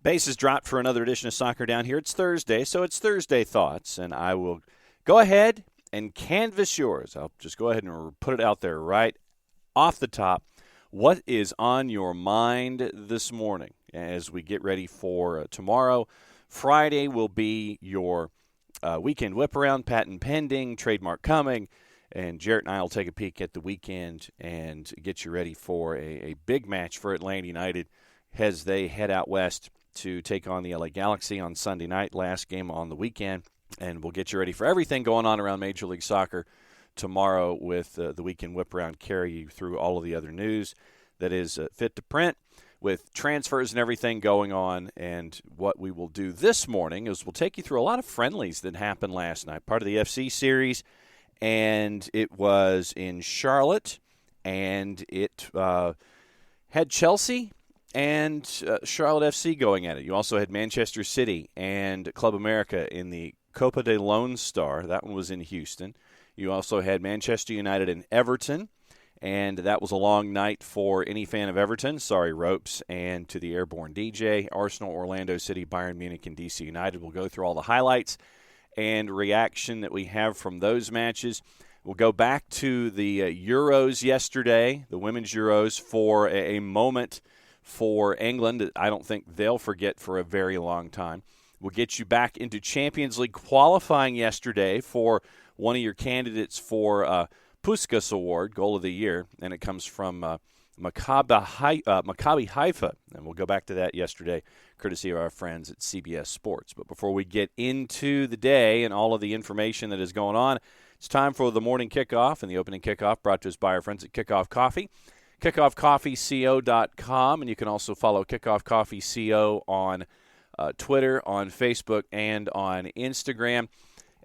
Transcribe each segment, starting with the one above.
Base is dropped for another edition of Soccer Down Here. It's Thursday, so it's Thursday Thoughts, and I will go ahead and canvas yours. I'll just go ahead and put it out there right off the top. What is on your mind this morning as we get ready for tomorrow? Friday will be your weekend whip-around, patent pending, trademark coming, and Jarrett and I will take a peek at the weekend and get you ready for a big match for Atlanta United as they head out west to take on the LA Galaxy on Sunday night, last game on the weekend. And we'll get you ready for everything going on around Major League Soccer tomorrow with the weekend whip-around, carry you through all of the other news that is fit to print with transfers and everything going on. And what we will do this morning is we'll take you through a lot of friendlies that happened last night, part of the FC series. And it was in Charlotte, and it had Chelsea and Charlotte FC going at it. You also had Manchester City and Club America in the Copa de Lone Star. That one was in Houston. You also had Manchester United and Everton, and that was a long night for any fan of Everton. Sorry, Ropes, and to the Airborne DJ. Arsenal, Orlando City, Bayern Munich, and DC United. We'll go through all the highlights and reaction that we have from those matches. We'll go back to the Euros yesterday, the Women's Euros, for a moment for England that I don't think they'll forget for a very long time. We'll get you back into Champions League qualifying yesterday for one of your candidates for Puskas Award, Goal of the Year, and it comes from Maccabi Haifa. And we'll go back to that yesterday, courtesy of our friends at CBS Sports. But before we get into the day and all of the information that is going on, it's time for the morning kickoff, and the opening kickoff brought to us by our friends at Kickoff Coffee. KickoffCoffeeCO.com, and you can also follow Kickoff Coffee CO on Twitter, on Facebook, and on Instagram.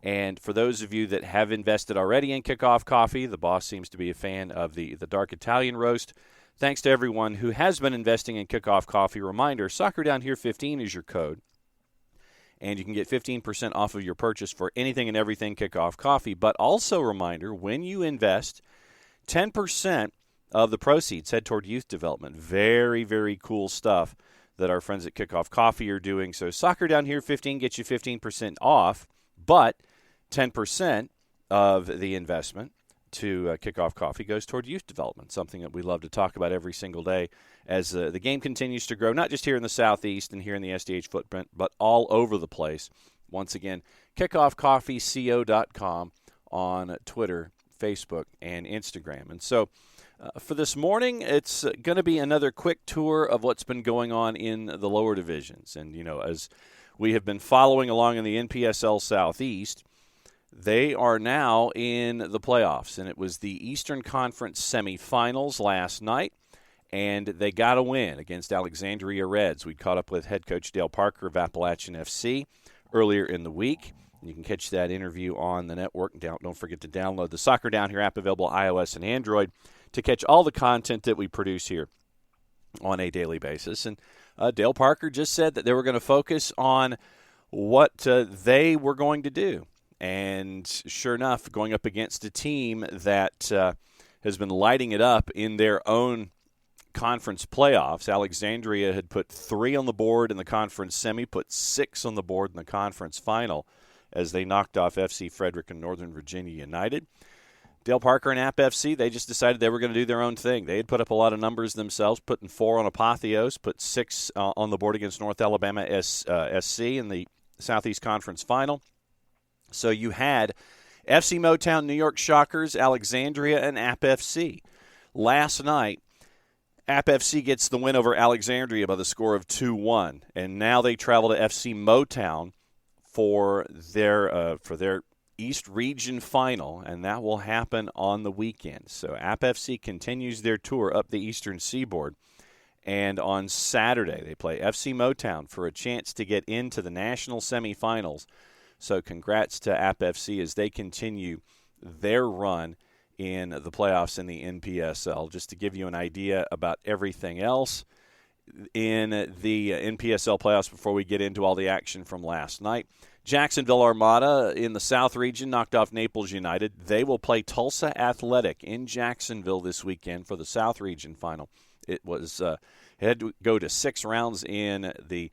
And for those of you that have invested already in Kickoff Coffee, the boss seems to be a fan of the dark Italian roast. Thanks to everyone who has been investing in Kickoff Coffee. Reminder, Soccer Down Here 15 is your code. And you can get 15% off of your purchase for anything and everything Kickoff Coffee. But also reminder, when you invest, 10% of the proceeds head toward youth development. Very, very cool stuff that our friends at Kickoff Coffee are doing. So Soccer Down Here 15 gets you 15% off, but 10% of the investment to Kickoff Coffee goes toward youth development, something that we love to talk about every single day as the game continues to grow, not just here in the Southeast and here in the SDH footprint, but all over the place. Once again, KickoffCoffeeCO.com on Twitter, Facebook, and Instagram. And so for this morning, it's going to be another quick tour of what's been going on in the lower divisions. And, you know, as we have been following along in the NPSL Southeast, they are now in the playoffs. And it was the Eastern Conference semifinals last night, and they got a win against Alexandria Reds. We caught up with head coach Dale Parker of Appalachian FC earlier in the week. You can catch that interview on the network. Don't forget to download the Soccer Down Here app, available iOS and Android, to catch all the content that we produce here on a daily basis. And Dale Parker just said that they were going to focus on what they were going to do. And sure enough, going up against a team that has been lighting it up in their own conference playoffs. Alexandria had put 3 on the board in the conference semi, put 6 on the board in the conference final as they knocked off FC Frederick and Northern Virginia United. Dale Parker and App FC, they just decided they were going to do their own thing. They had put up a lot of numbers themselves, putting 4 on Apotheos, put 6 on the board against North Alabama SC in the Southeast Conference Final. So you had FC Motown, New York Shockers, Alexandria, and App FC. Last night, App FC gets the win over Alexandria by the score of 2-1, and now they travel to FC Motown for their East Region Final, and that will happen on the weekend. So App FC continues their tour up the Eastern Seaboard, and on Saturday they play FC Motown for a chance to get into the national semifinals. So congrats to App FC as they continue their run in the playoffs in the NPSL. Just to give you an idea about everything else in the NPSL playoffs before we get into all the action from last night. Jacksonville Armada in the South region knocked off Naples United. They will play Tulsa Athletic in Jacksonville this weekend for the South region final. It had to go to 6 rounds in the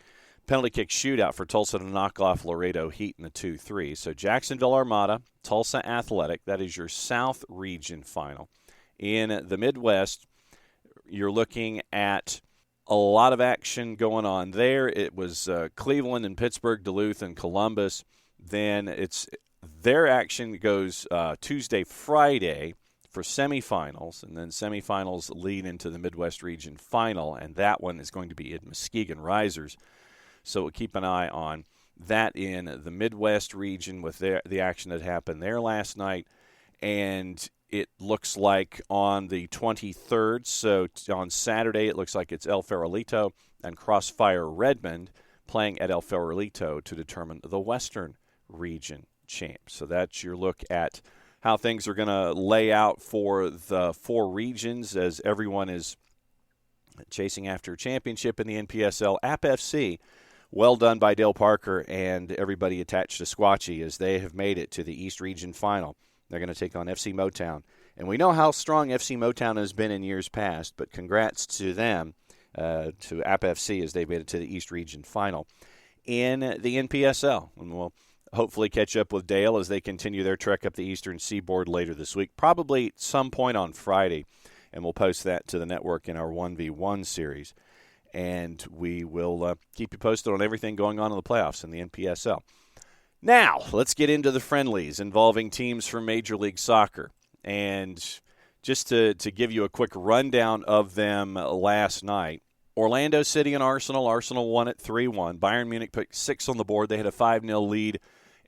penalty kick shootout for Tulsa to knock off Laredo Heat in the 2-3. So Jacksonville Armada, Tulsa Athletic, that is your South Region final. In the Midwest, you're looking at a lot of action going on there. It was Cleveland and Pittsburgh, Duluth and Columbus. Then their action goes Tuesday, Friday for semifinals, and then semifinals lead into the Midwest Region final, and that one is going to be at Muskegon Risers. So we'll keep an eye on that in the Midwest region with the action that happened there last night. And it looks like on the 23rd, so on Saturday, it looks like it's El Farolito and Crossfire Redmond playing at El Farolito to determine the Western Region champ. So that's your look at how things are going to lay out for the four regions as everyone is chasing after a championship in the NPSL. App FC, well done by Dale Parker and everybody attached to Squatchy as they have made it to the East Region final. They're going to take on FC Motown. And we know how strong FC Motown has been in years past, but congrats to them, to App FC, as they made it to the East Region final in the NPSL. And we'll hopefully catch up with Dale as they continue their trek up the Eastern Seaboard later this week, probably some point on Friday. And we'll post that to the network in our 1v1 series. And we will keep you posted on everything going on in the playoffs in the NPSL. Now, let's get into the friendlies involving teams from Major League Soccer. And just to give you a quick rundown of them last night, Orlando City and Arsenal. Arsenal won at 3-1. Bayern Munich put 6 on the board. They had a 5-0 lead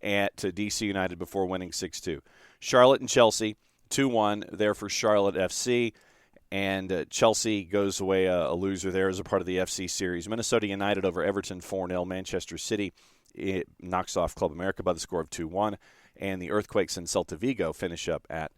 at DC United before winning 6-2. Charlotte and Chelsea, 2-1 there for Charlotte FC. And Chelsea goes away a loser there as a part of the FC series. Minnesota United over Everton 4-0. Manchester City, it knocks off Club America by the score of 2-1. And the Earthquakes and Celta Vigo finish up at.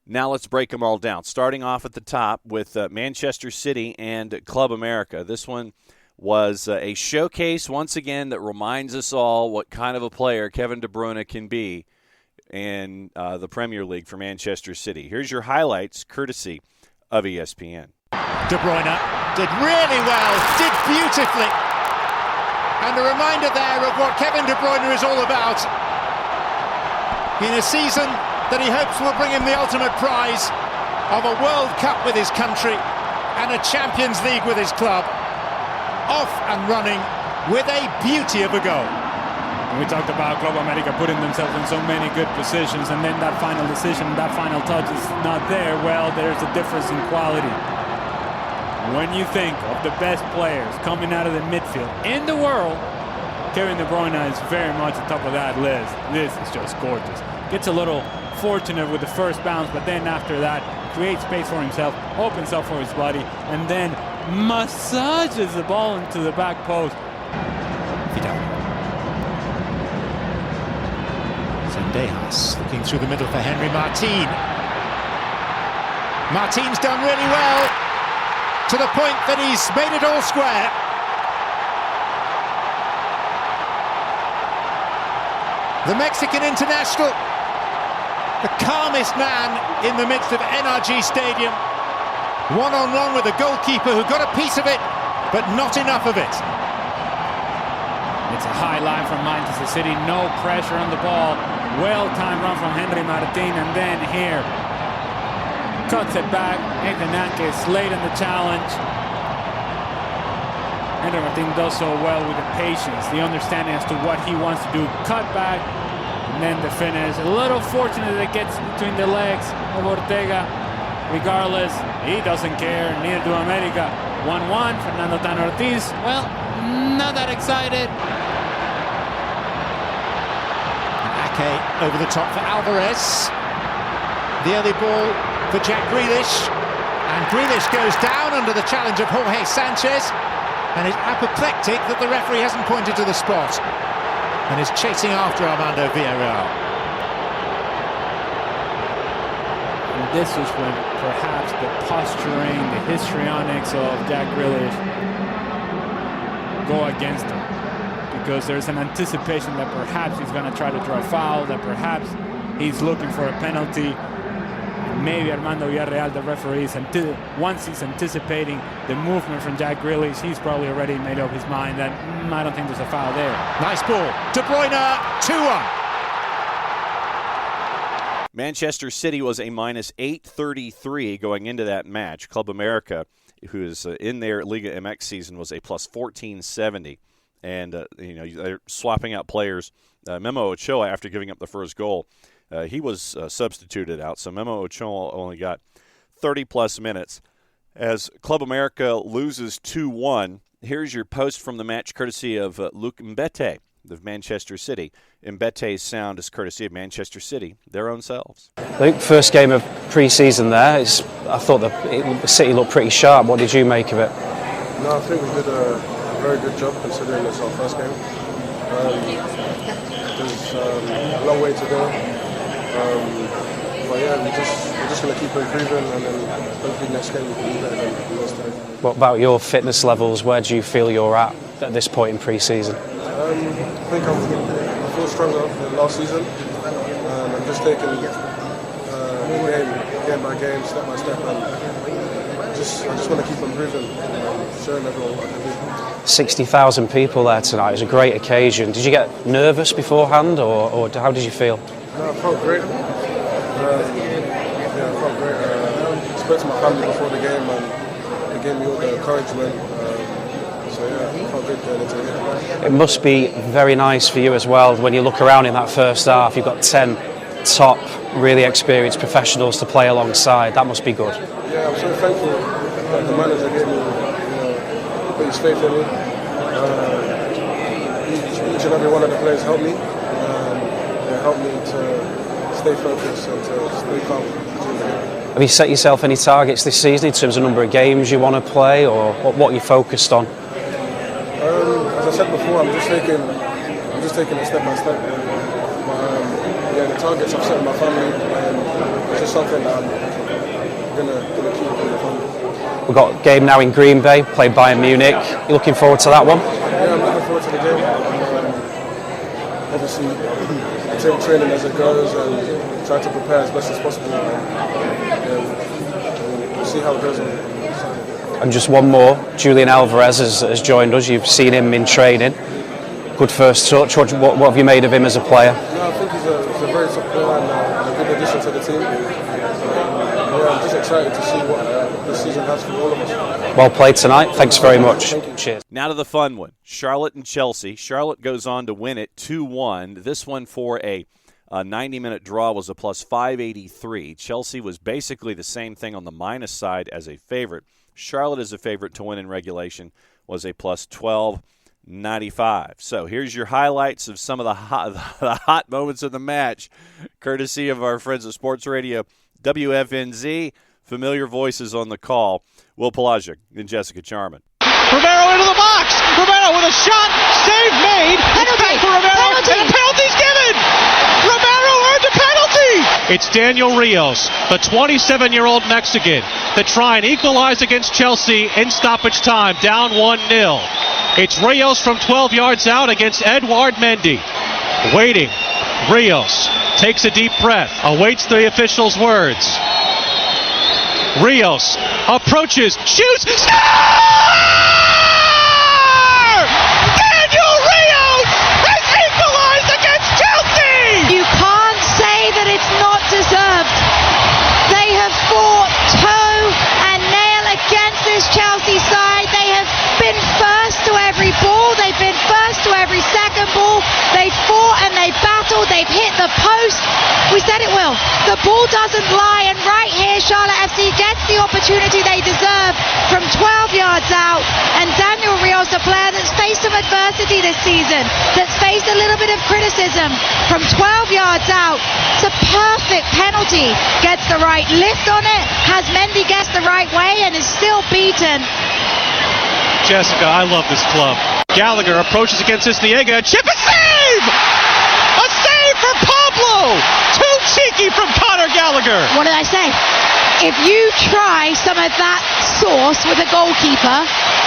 Now let's break them all down. Starting off at the top with Manchester City and Club America. This one was a showcase once again that reminds us all what kind of a player Kevin De Bruyne can be in the Premier League for Manchester City. Here's your highlights, courtesy of ESPN. De Bruyne did really well, did beautifully. And a reminder there of what Kevin De Bruyne is all about. In a season that he hopes will bring him the ultimate prize of a World Cup with his country and a Champions League with his club. Off and running with a beauty of a goal. We talked about Club America putting themselves in so many good positions, and then that final decision, that final touch is not there. Well, there's a difference in quality. When you think of the best players coming out of the midfield in the world, Kevin De Bruyne is very much at the top of that list. This is just gorgeous. Gets a little fortunate with the first bounce, but then after that, creates space for himself, opens up for his body, and then massages the ball into the back post. Zendejas looking through the middle for Henry Martin. Martin's done really well, to the point that he's made it all square. The Mexican international, the calmest man in the midst of NRG Stadium. One-on-one with the goalkeeper who got a piece of it, but not enough of it. It's a high line from Manchester City, no pressure on the ball. Well-timed run from Henry Martin, and then here, cuts it back. Ethan Ankes late in the challenge. Henry Martin does so well with the patience, the understanding as to what he wants to do. Cut back, and then the finish. A little fortunate that it gets between the legs of Ortega. Regardless, he doesn't care, neither do America. 1-1, Fernando Tan Ortiz, well, not that excited. Ake over the top for Alvarez. The early ball for Jack Grealish. And Grealish goes down under the challenge of Jorge Sanchez. And is apoplectic that the referee hasn't pointed to the spot. And is chasing after Armando Villarreal. This is when perhaps the posturing, the histrionics of Jack Grealish go against him. Because there's an anticipation that perhaps he's going to try to draw a foul, that perhaps he's looking for a penalty. maybe Armando Villarreal, the referee, once he's anticipating the movement from Jack Grealish, he's probably already made up his mind that I don't think there's a foul there. Nice ball to Bruyne, 2-1. Manchester City was a minus 833 going into that match. Club America, who is in their Liga MX season, was a plus 1470. And, they're swapping out players. Memo Ochoa, after giving up the first goal, he was substituted out. So Memo Ochoa only got 30-plus minutes. As Club America loses 2-1, here's your post from the match courtesy of Luc Mbete of Manchester City. Mbete's sound is courtesy of Manchester City, their own selves. Luke, first game of pre-season there. I thought the City looked pretty sharp. What did you make of it? No, I think we did a very good job considering it's our first game. There's a long way to go. But yeah, we're just going to keep improving, and then hopefully next game we can do better than last time. What about your fitness levels? Where do you feel you're at this point in pre-season? I think I feel stronger than last season. I'm just taking game by game, step by step, and I just want to keep improving, showing everyone what I can do. 60,000 people there tonight. It was a great occasion. Did you get nervous beforehand, or how did you feel? No, I felt great. I felt great. I spoke to my family before the game, and they gave me all the encouragement. So yeah, I felt good going into the game. It must be very nice for you as well when you look around in that first half. You've got 10 top, really experienced professionals to play alongside. That must be good. Yeah, I'm so thankful that the manager gave me, put his faith in me. Each and every one of the players helped me. Helped me to stay focused and to stay calm. Have you set yourself any targets this season in terms of number of games you want to play, or what you focused on? As I said before, I'm just taking it step by step. The targets I've set with my family, it's just something that I'm gonna keep in the family. We've got a game now in Green Bay, played Bayern Munich. You looking forward to that one? Yeah, I'm looking forward to the game. Obviously, take training as it goes and try to prepare as best as possible. We'll see how it goes on Saturday. And just one more, Julian Alvarez has joined us. You've seen him in training. Good first touch. What have you made of him as a player? No, I think he's a very top player and a good addition to the team. I'm just excited to see what this season has for all of us. Well played tonight. Thanks very much. Cheers. Now to the fun one. Charlotte and Chelsea. Charlotte goes on to win it 2-1. This one for a 90-minute draw was a plus 583. Chelsea was basically the same thing on the minus side as a favorite. Charlotte as a favorite to win in regulation was a plus 1295. So here's your highlights of some of the hot moments of the match, courtesy of our friends at Sports Radio WFNZ. Familiar voices on the call. Will Pelagic and Jessica Charman. Romero into the box. Romero with a shot. Save made. Penalty for Romero. Penalty. And a penalty's given. Romero earned a penalty. It's Daniel Rios, the 27-year-old Mexican, to try and equalize against Chelsea in stoppage time, down 1-0. It's Rios from 12 yards out against Edouard Mendy. Waiting. Rios takes a deep breath, awaits the official's words. Rios approaches, shoots, score! Daniel Rios has equalized against Chelsea! You can't say that it's not deserved. They have fought toe and nail against this Chelsea side. They have been first to every ball. They've been first to every second ball. They've fought and they've battled. They've hit the post. We said it will. The ball doesn't lie, and right here Charlotte FC gets the opportunity they deserve from 12 yards out. And Daniel Rios, a player that's faced some adversity this season, that's faced a little bit of criticism, from 12 yards out, it's a perfect penalty. Gets the right lift on it, has Mendy guessed the right way, and is still beaten. Jessica, I love this club. Gallagher approaches against Isniega. Chip, a save! A save for Pablo! Too cheeky from Conor Gallagher. What did I say? If you try some of that sauce with a goalkeeper,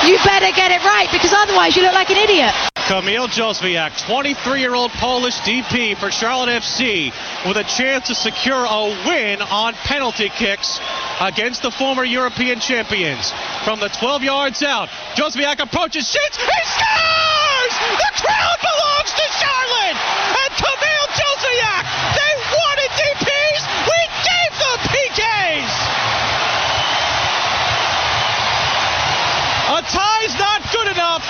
you better get it right, because otherwise you look like an idiot. Kamil Józwiak, 23-year-old Polish DP for Charlotte FC, with a chance to secure a win on penalty kicks against the former European champions. From the 12 yards out, Józwiak approaches, shoots, he scores! The crowd belongs to Charlotte! And Kamil Józwiak, they wanted DPs, we gave them PKs! A tie's not good enough.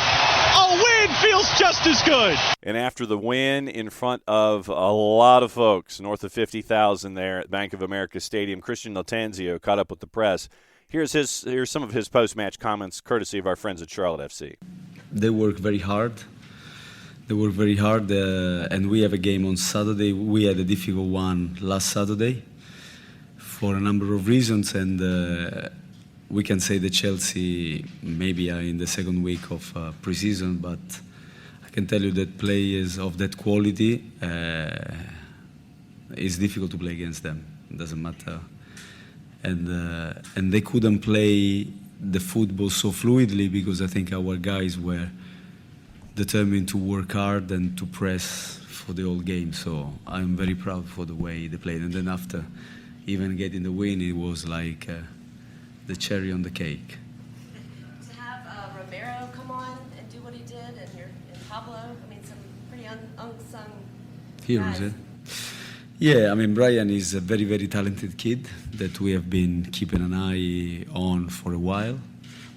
A win feels just as good. And after the win in front of a lot of folks, north of 50,000 there at Bank of America Stadium, Christian Lattanzio caught up with the press. Here's some of his post-match comments, courtesy of our friends at Charlotte FC. They work very hard. And we have a game on Saturday. We had a difficult one last Saturday for a number of reasons, and we can say that Chelsea maybe are in the second week of pre-season, but I can tell you that players of that quality, it's difficult to play against them. It doesn't matter. And they couldn't play the football so fluidly because I think our guys were determined to work hard and to press for the whole game. So I'm very proud for the way they played. And then after even getting the win, it was like the cherry on the cake. To have Romero come on and do what he did, and Pablo, I mean, some pretty unsung heroes, guys. Yeah, I mean, Bruyne is a very, very talented kid that we have been keeping an eye on for a while.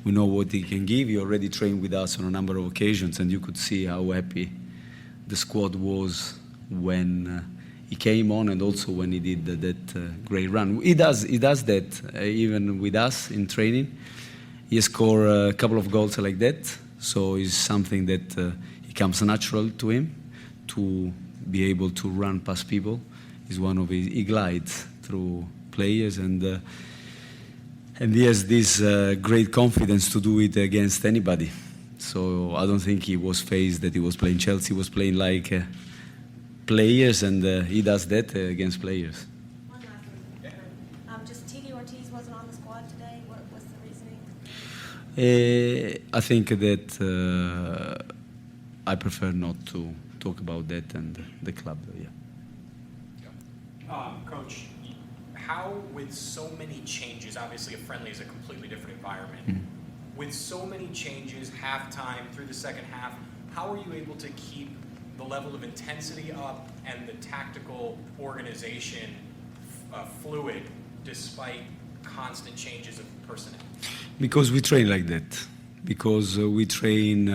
We know what he can give. He already trained with us on a number of occasions, and you could see how happy the squad was when he came on, and also when he did that great run. He does that even with us in training. He scored a couple of goals like that, so it's something that it comes natural to him to be able to run past people. Is one of his. He glides through players, and he has this great confidence to do it against anybody. So I don't think he was phased that he was playing Chelsea. He was playing like players, and he does that against players. One last one. Just Titi Ortiz wasn't on the squad today. What was the reasoning? I think that I prefer not to talk about that and the club. Yeah. Coach, how with so many changes, obviously a friendly is a completely different environment. With so many changes, halftime through the second half, how are you able to keep the level of intensity up and the tactical organization fluid despite constant changes of personnel? Because we train like that. Because we train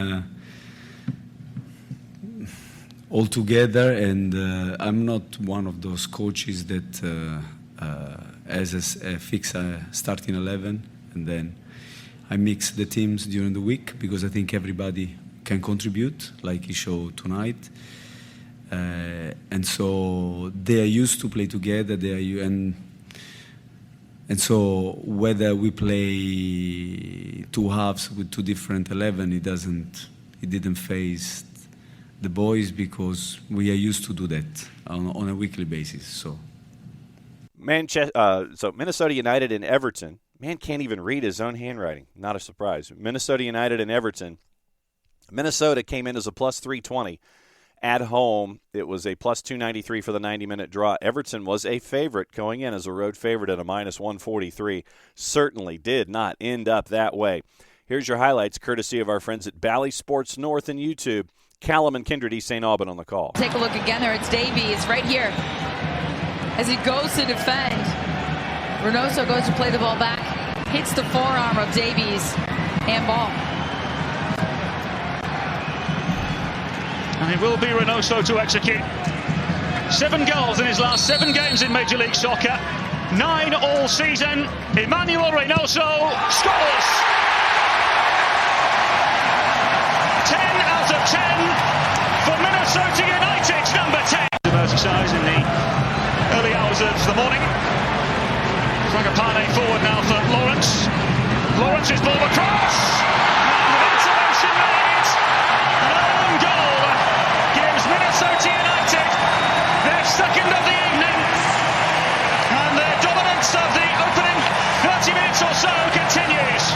all together, and I'm not one of those coaches that has a fixed starting 11, and then I mix the teams during the week because I think everybody can contribute, like he showed tonight. And so they are used to play together. And so whether we play two halves with two different 11, it didn't phase the boys because we are used to do that on a weekly basis. So Minnesota United and Everton. Man can't even read his own handwriting. Not a surprise. Minnesota United and Everton. Minnesota came in as a plus 320. At home, it was a plus 293 for the 90-minute draw. Everton was a favorite going in as a road favorite at a minus 143. Certainly did not end up that way. Here's your highlights, courtesy of our friends at Bally Sports North and YouTube. Callum and Kindred East St. Albans on the call. Take a look again there. It's Davies right here as he goes to defend. Reynoso goes to play the ball back, hits the forearm of Davies, and ball. And it will be Reynoso to execute. 7 goals in his last 7 games in Major League Soccer. 9 all season. Emmanuel Reynoso scores! 10 out of 10 for Minnesota United's number 10. Merseyside in the early hours of the morning. Frangipane forward now for Lawrence. Lawrence's ball across. And the intervention made. An own goal gives Minnesota United their second of the evening. And their dominance of the opening 30 minutes or so continues.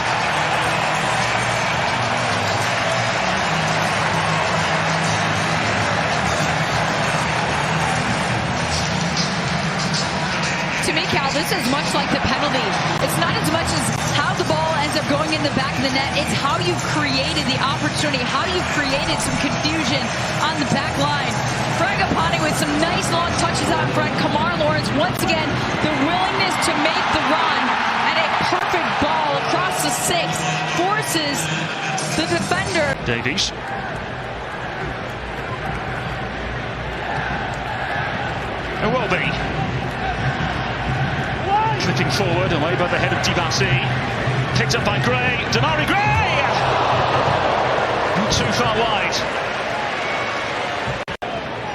this is much like the penalty. It's not as much as how the ball ends up going in the back of the net. It's how you created the opportunity, how you created some confusion on the back line. Fragapane with some nice long touches out front. Kamar Lawrence, once again, the willingness to make the run, and a perfect ball across the 6 forces the defender. Davies. It will be. Tripping forward, away by the head of Dibasi. Picked up by Gray. Damari Gray! Not too far wide.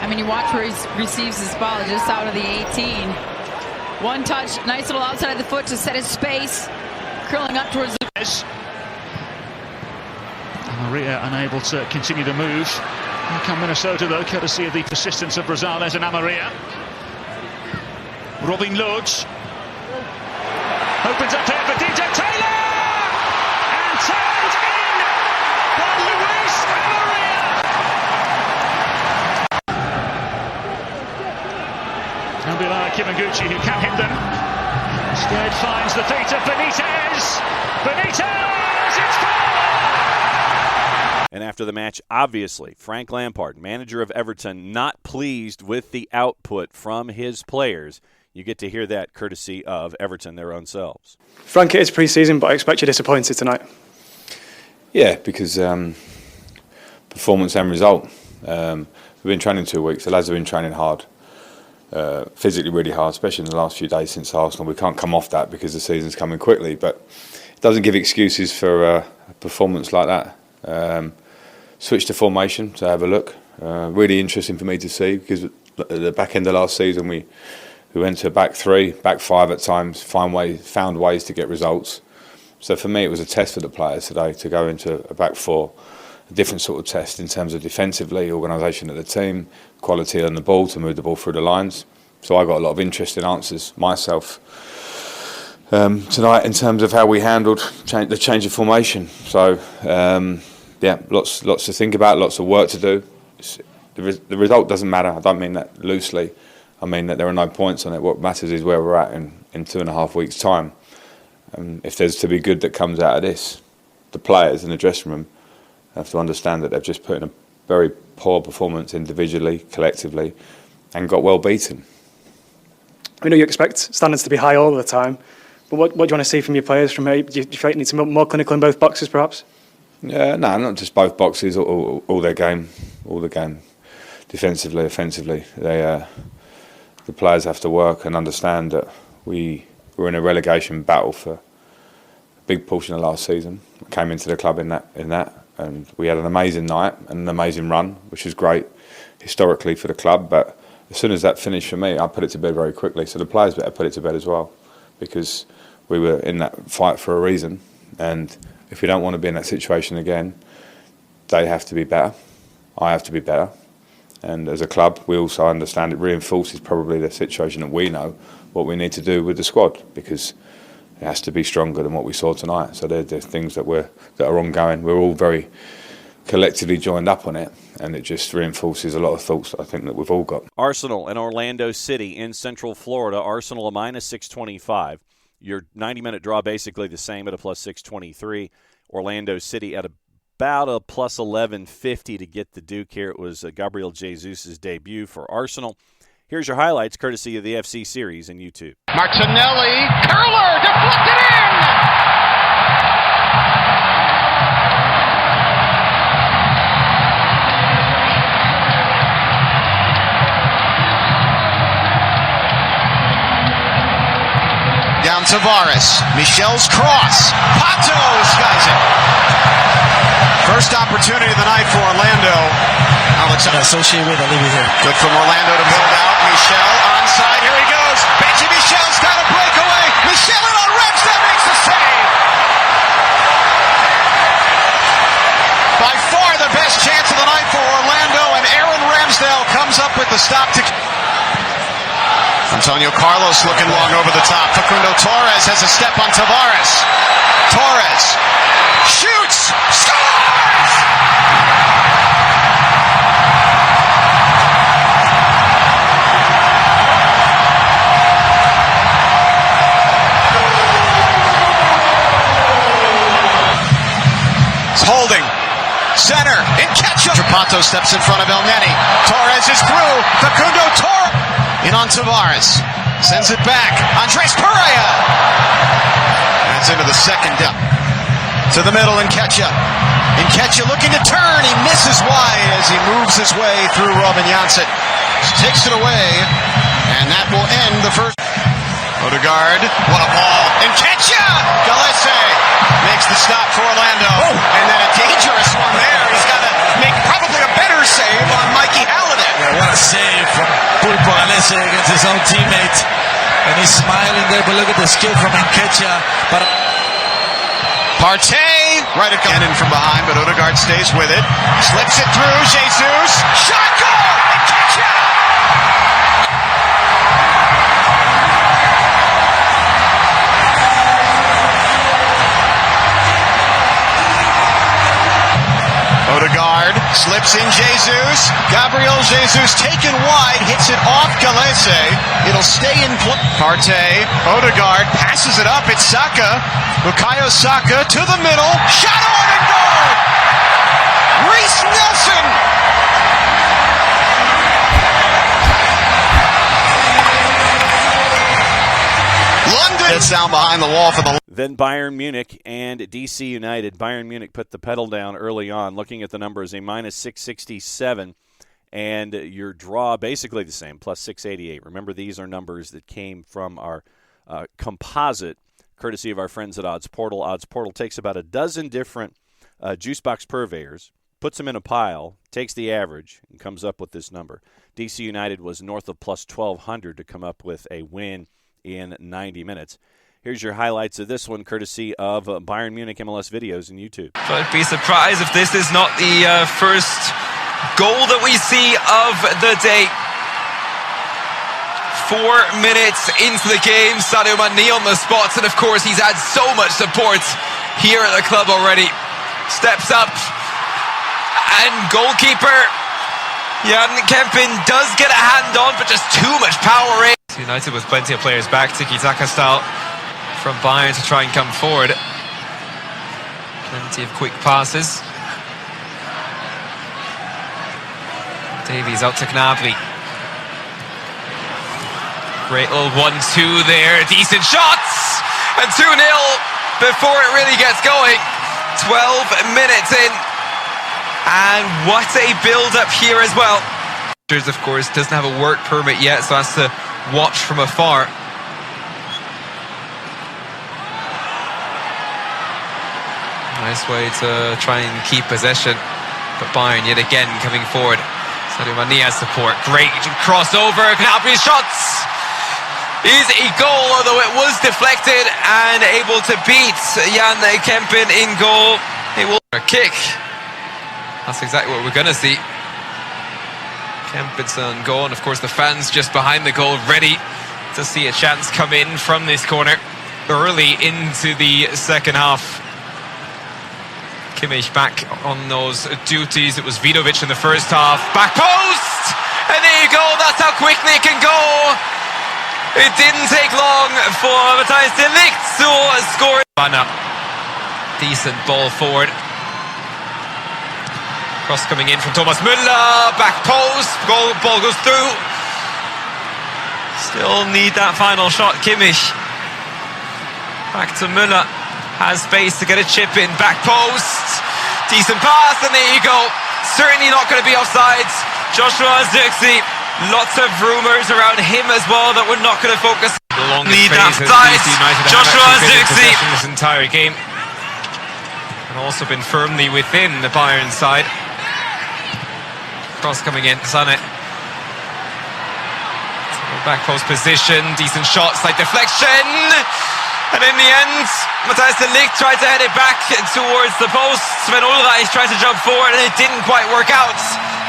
I mean, you watch where he receives his ball, just out of the 18. One touch, nice little outside of the foot to set his space. Curling up towards the... Maria unable to continue to move. Here come Minnesota, though, courtesy of the persistence of Rosales and Amaria. Robin Lodge opens up here for DJ Taylor, and turned in by Luis Amaria. It'll be like Kimaguchi who can't hit them. Instead finds the feet of Benitez. Benitez, it's foul! And after the match, obviously, Frank Lampard, manager of Everton, not pleased with the output from his players. You get to hear that courtesy of Everton, their own selves. Frank, it is pre-season, but I expect you're disappointed tonight. Yeah, because performance and result. We've been training 2 weeks. The lads have been training hard, physically really hard, especially in the last few days since Arsenal. We can't come off that because the season's coming quickly, but it doesn't give excuses for a performance like that. Switched to formation to have a look. Really interesting for me to see, because at the back end of last season we went to back 3, back 5 at times, found ways to get results. So for me it was a test for the players today to go into a back 4, a different sort of test in terms of defensively, organisation of the team, quality on the ball to move the ball through the lines. So I got a lot of interesting answers myself tonight in terms of how we handled the change of formation. So lots to think about, lots of work to do. The result doesn't matter. I don't mean that loosely. I mean that there are no points on it. What matters is where we're at in 2.5 weeks' time. If there's to be good that comes out of this, the players in the dressing room have to understand that they've just put in a very poor performance individually, collectively, and got well beaten. We know you expect standards to be high all the time, but what do you want to see from your players from here? Do you feel like you need some more clinical in both boxes, perhaps? No, not just both boxes, all their game, defensively, offensively. The players have to work and understand that we were in a relegation battle for a big portion of last season. I came into the club in that, and we had an amazing night and an amazing run, which was great historically for the club. But as soon as that finished for me, I put it to bed very quickly. So the players better put it to bed as well, because we were in that fight for a reason. And if we don't want to be in that situation again, they have to be better. I have to be better. And as a club, we also understand it reinforces probably the situation that we know what we need to do with the squad, because it has to be stronger than what we saw tonight. So they're things that are ongoing. We're all very collectively joined up on it, and it just reinforces a lot of thoughts that I think that we've all got. Arsenal and Orlando City in Central Florida. Arsenal a minus 625. Your 90-minute draw basically the same at a plus 623. Orlando City at about a plus 1150 to get the Duke here. It was Gabriel Jesus' debut for Arsenal. Here's your highlights, courtesy of the FC series and YouTube. Martinelli, curler, deflected in! Down Tavares, Michel's cross, Pato skies it. First opportunity of the night for Orlando. Alexander associated with, I'll leave it here. Good from Orlando to build out. Michel onside. Here he goes. Benji Michel's got a breakaway. Michel on Ramsdale makes the save. By far the best chance of the night for Orlando, and Aaron Ramsdale comes up with the stop to. Antonio Carlos looking long over the top. Facundo Torres has a step on Tavares. Torres shoots, scores! Center, in catch-up. Trapato steps in front of El Neni. Torres is through. Facundo Torres. In on Tavares. Sends it back. Andres Pereira. That's into the second down. To the middle, in catch-up. In catch-up looking to turn. He misses wide as he moves his way through Robin Janssen. Takes it away. And that will end the first. Odegaard, what a ball. In catch-up. Galese makes the stop for Orlando. And then a dangerous one there. He's got to make probably a better save on Mikey Halliday. Yeah, what a save from Pulpo Galese against his own teammate. And he's smiling there, but look at the skill from Nketiah. But Partey, right at Cannon from behind, but Odegaard stays with it. Slips it through, Jesus. Shot, goal! Nketiah! Odegaard slips in Jesus. Gabriel Jesus taken wide, hits it off Galese. It'll stay in play. Partey, Odegaard passes it up. It's Saka. Bukayo Saka to the middle. Shot on and goal! Reece Nelson! London gets down behind the wall for the... Then Bayern Munich and DC United. Bayern Munich put the pedal down early on, looking at the numbers, a minus 667, and your draw basically the same, plus 688. Remember, these are numbers that came from our composite, courtesy of our friends at Odds Portal. Odds Portal takes about a dozen different juice box purveyors, puts them in a pile, takes the average, and comes up with this number. DC United was north of plus 1,200 to come up with a win in 90 minutes. Here's your highlights of this one, courtesy of Bayern Munich MLS videos and YouTube. But I'd be surprised if this is not the first goal that we see of the day. 4 minutes into the game, Sadio Mane on the spots, and of course he's had so much support here at the club already. Steps up, and goalkeeper Jan Kempin does get a hand on, but just too much power in. United with plenty of players back, tiki-taka style from Bayern to try and come forward. Plenty of quick passes. Davies out to Gnabry. Great little 1-2 there. Decent shots! And 2-0 before it really gets going. 12 minutes in. And what a build-up here as well. Of course, doesn't have a work permit yet, so has to watch from afar. Nice way to try and keep possession, but Bayern yet again coming forward. Sadio Mane has support. Great crossover. Gnabry's shots is a goal, although it was deflected and able to beat Jan Kempin in goal. It will a kick. That's exactly what we're going to see. Kempin's on goal, and of course the fans just behind the goal ready to see a chance come in from this corner early into the second half. Kimmich back on those duties. It was Vidovic in the first half. Back post! And there you go, that's how quickly it can go. It didn't take long for Matthijs de Ligt to score. Decent ball forward. Cross coming in from Thomas Müller. Back post. Ball goes through. Still need that final shot. Kimmich. Back to Müller. Has space to get a chip in. Back post. Decent pass. And there you go. Certainly not going to be offsides. Joshua Zirkzee. Lots of rumours around him as well that we're not going to focus. Need that offsides. Joshua Zirkzee. This entire game. And also been firmly within the Bayern side. Cross coming in, Sané. Back post position, decent shot, slight deflection. And in the end, Matthijs de Ligt tried to head it back towards the post. Sven Ulreich tried to jump forward and it didn't quite work out.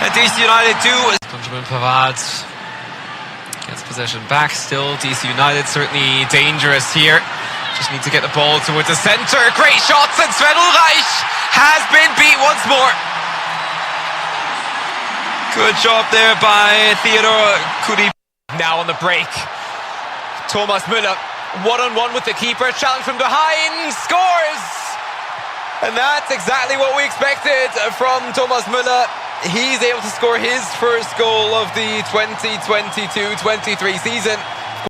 And DC United do. Benjamin Pavard gets possession back. Still, DC United certainly dangerous here. Just need to get the ball towards the centre. Great shots, and Sven Ulreich has been beat once more. Good job there by Theodor Kudi. Now on the break, Thomas Müller, one-on-one with the keeper, challenge from behind, scores! And that's exactly what we expected from Thomas Müller. He's able to score his first goal of the 2022-23 season.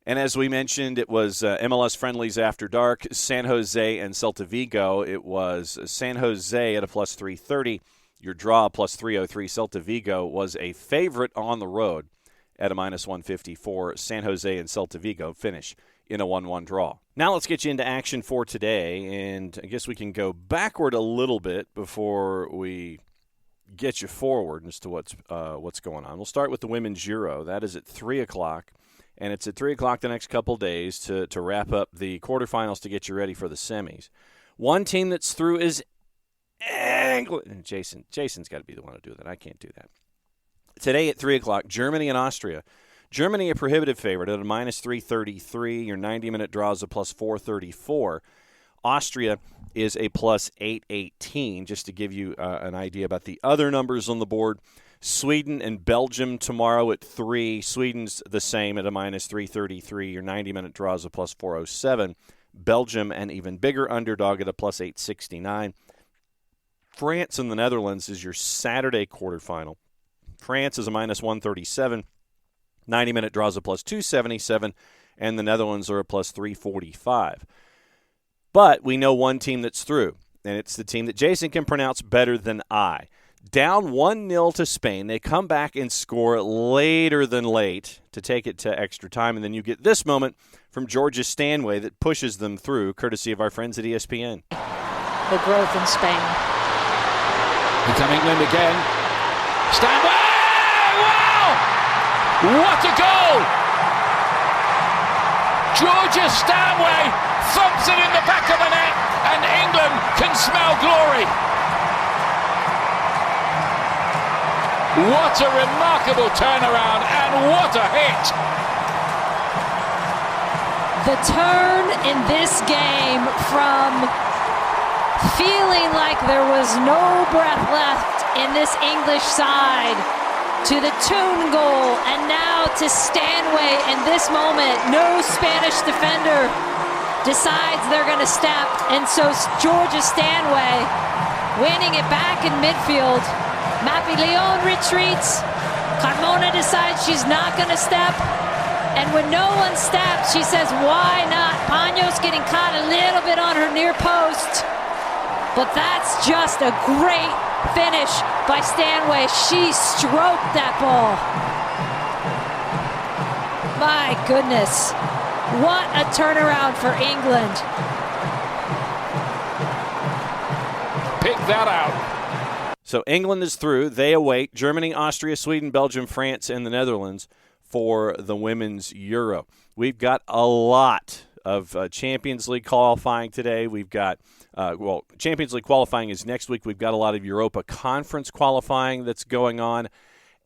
And as we mentioned, it was MLS Friendlies After Dark, San Jose and Celta Vigo. It was San Jose at a plus 330. Your draw plus 303. Celta Vigo was a favorite on the road at a minus 154. San Jose and Celta Vigo finish in a 1-1 draw. Now let's get you into action for today, and I guess we can go backward a little bit before we get you forward as to what's going on. We'll start with the Women's Euro. That is at 3 o'clock, and it's at 3 o'clock the next couple days to wrap up the quarterfinals to get you ready for the semis. One team that's through is England. Jason's got to be the one to do that. I can't do that. Today at 3 o'clock, Germany and Austria. Germany a prohibitive favorite at a minus 333. Your 90-minute draw is a plus 434. Austria is a plus 818, just to give you an idea about the other numbers on the board. Sweden and Belgium tomorrow at 3. Sweden's the same at a minus 333. Your 90-minute draw is a plus 407. Belgium, an even bigger underdog at a plus 869. France and the Netherlands is your Saturday quarterfinal. France is a minus 137. 90-minute draws a plus 277, and the Netherlands are a plus 345. But we know one team that's through, and it's the team that Jason can pronounce better than I. Down 1-0 to Spain. They come back and score later than late to take it to extra time, and then you get this moment from Georgia Stanway that pushes them through, courtesy of our friends at ESPN. The growth in Spain. Here come England again. Stanway! Wow! What a goal! Georgia Stanway thumps it in the back of the net, and England can smell glory. What a remarkable turnaround, and what a hit! The turn in this game from feeling like there was no breath left in this English side to the Toon goal, and now to Stanway in this moment. No Spanish defender decides they're going to step, and so Georgia Stanway winning it back in midfield. Mappy Leon retreats. Carmona decides she's not going to step, and when no one steps, she says, why not? Paños getting caught a little bit on her near post, but that's just a great finish by Stanway. She stroked that ball. My goodness. What a turnaround for England. Pick that out. So England is through. They await Germany, Austria, Sweden, Belgium, France, and the Netherlands for the Women's Euro. We've got a lot of Champions League qualifying today. We've got Champions League qualifying is next week. We've got a lot of Europa Conference qualifying that's going on,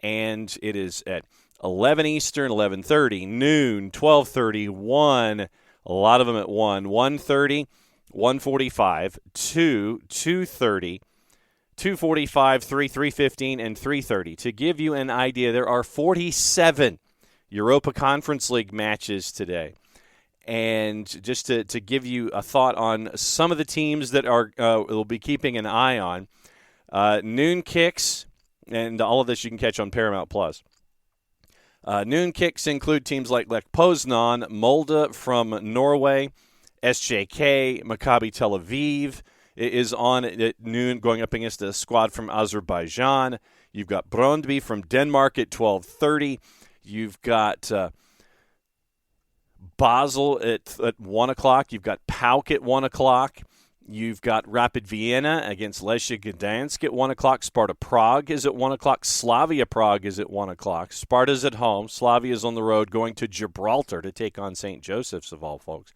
and it is at 11 Eastern, 11:30, noon, 12:30, 1, a lot of them at 1, 1:30, 1:45, 2, 2:30, 2:45, 3, 3:15, and 3:30. To give you an idea, there are 47 Europa Conference League matches today. And just to give you a thought on some of the teams that will be keeping an eye on, noon kicks, and all of this you can catch on Paramount+. Noon kicks include teams like Lech Poznan, Molde from Norway, SJK, Maccabi Tel Aviv is on at noon going up against a squad from Azerbaijan. You've got Brøndby from Denmark at 12:30. You've got Basel at 1 o'clock. You've got PAOK at 1 o'clock. You've got Rapid Vienna against Lechia Gdansk at 1 o'clock. Sparta Prague is at 1 o'clock. Slavia Prague is at 1 o'clock. Sparta's at home. Slavia's on the road going to Gibraltar to take on St. Joseph's, of all folks.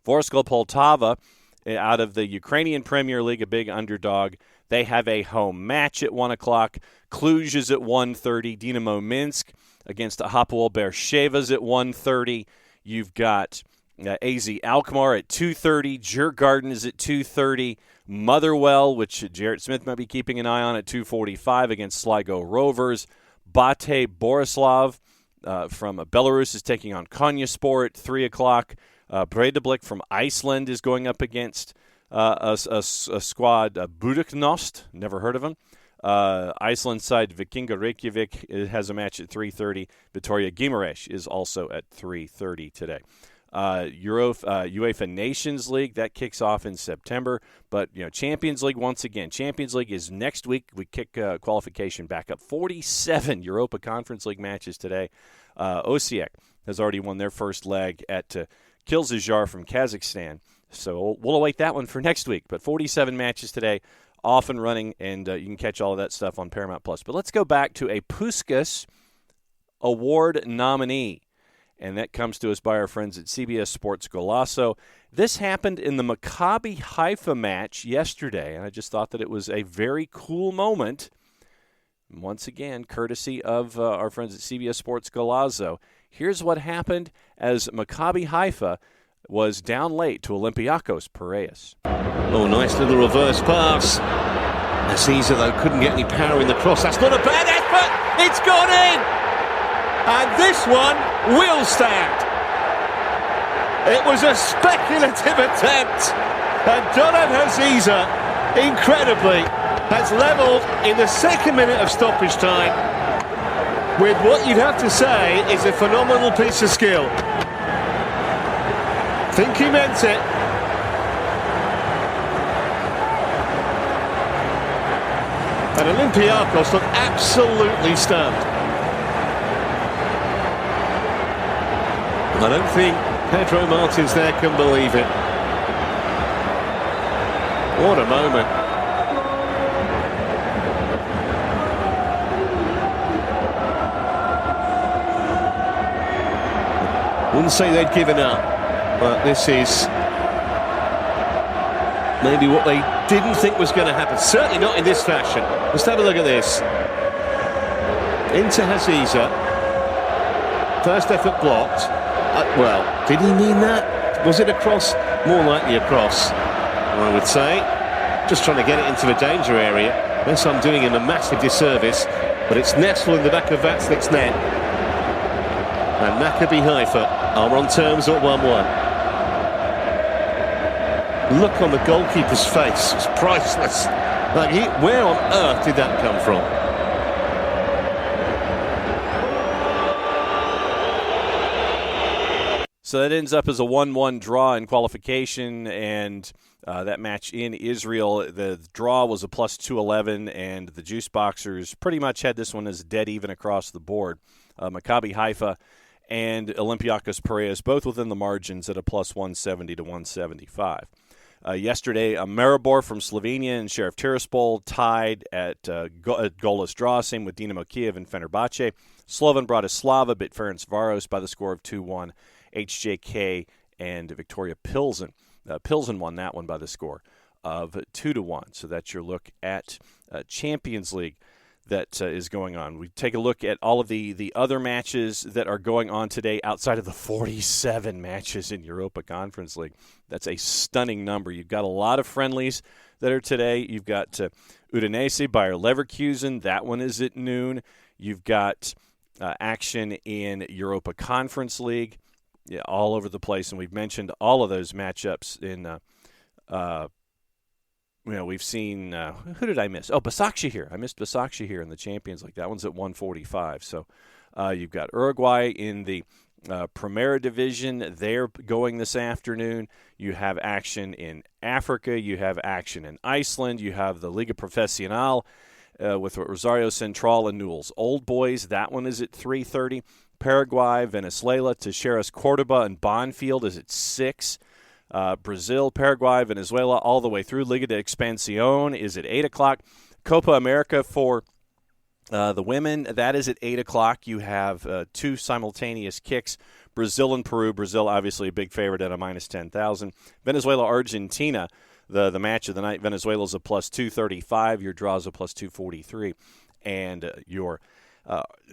Vorskla Poltava, out of the Ukrainian Premier League, a big underdog. They have a home match at 1 o'clock. Cluj is at 1:30. Dynamo Minsk against Hapoel Beersheva at 1:30. You've got AZ Alkmaar at 2:30. Djurgården is at 2:30. Motherwell, which Jarrett Smith might be keeping an eye on, at 2:45 against Sligo Rovers. Bate Borislav from Belarus is taking on Konyaspor at 3 o'clock. Breidablik from Iceland is going up against a squad, Buduknost, never heard of him. Iceland side Vikinga Reykjavik has a match at 3:30. Vitoria Guimarães is also at 3:30 today. UEFA Nations League, that kicks off in September. But, Champions League, once again, Champions League is next week. We kick qualification back up. 47 Europa Conference League matches today. Osijek has already won their first leg at Kılsızjar from Kazakhstan. So we'll await that one for next week. But 47 matches today, off and running, and you can catch all of that stuff on Paramount+. But let's go back to a Puskas Award nominee. And that comes to us by our friends at CBS Sports Golazo. This happened in the Maccabi Haifa match yesterday, and I just thought that it was a very cool moment. Once again, courtesy of our friends at CBS Sports Golazo. Here's what happened as Maccabi Haifa was down late to Olympiacos Piraeus. Oh, nice little reverse pass. Aziza, though, couldn't get any power in the cross. That's not a bad effort. It's gone in. And this one will stand. It was a speculative attempt. And Donat Aziza, incredibly, has levelled in the second minute of stoppage time with what you'd have to say is a phenomenal piece of skill. Think he meant it. And Olympiacos look absolutely stunned. I don't think Pedro Martins there can believe it. What a moment. Wouldn't say they'd given up, but this is maybe what they didn't think was going to happen. Certainly not in this fashion. Let's have a look at this. Into Aziza. First effort blocked. Well, did he mean that? Was it a cross? More likely a cross, I would say. Just trying to get it into the danger area. Unless I'm doing him a massive disservice, but it's nestled in the back of Vatslik's net. And Maccabi Haifa are on terms at 1-1. Look on the goalkeeper's face, it's priceless. Where on earth did that come from? So that ends up as a 1-1 draw in qualification, and that match in Israel, the draw was a plus 211, and the Juice Boxers pretty much had this one as dead even across the board. Maccabi Haifa and Olympiacos Piraeus both within the margins at a plus 170 to 175. Yesterday, Maribor from Slovenia and Sheriff Tiraspol tied at goalless draw, same with Dinamo Kiev and Fenerbahce. Slovan Bratislava beat Ferencvaros by the score of 2-1. HJK and Victoria Pilsen. Pilsen won that one by the score of 2-1. So that's your look at Champions League that is going on. We take a look at all of the other matches that are going on today outside of the 47 matches in Europa Conference League. That's a stunning number. You've got a lot of friendlies that are today. You've got Udinese, Bayer Leverkusen. That one is at noon. You've got action in Europa Conference League. Yeah, all over the place, and we've mentioned all of those matchups in, we've seen, who did I miss? Oh, Başakşehir. I missed Başakşehir in the Champions League. That one's at 145. So you've got Uruguay in the Primera Division. They're going this afternoon. You have action in Africa. You have action in Iceland. You have the Liga Profesional with Rosario Central and Newell's Old Boys. That one is at 3:30. Paraguay, Venezuela, Talleres Córdoba, and Bonfield is at 6. Brazil, Paraguay, Venezuela, all the way through. Liga de Expansión is at 8 o'clock. Copa America for the women, that is at 8 o'clock. You have two simultaneous kicks, Brazil and Peru. Brazil, obviously, a big favorite at a minus 10,000. Venezuela, Argentina, the match of the night. Venezuela's a plus 235. Your draw's a plus 243. And your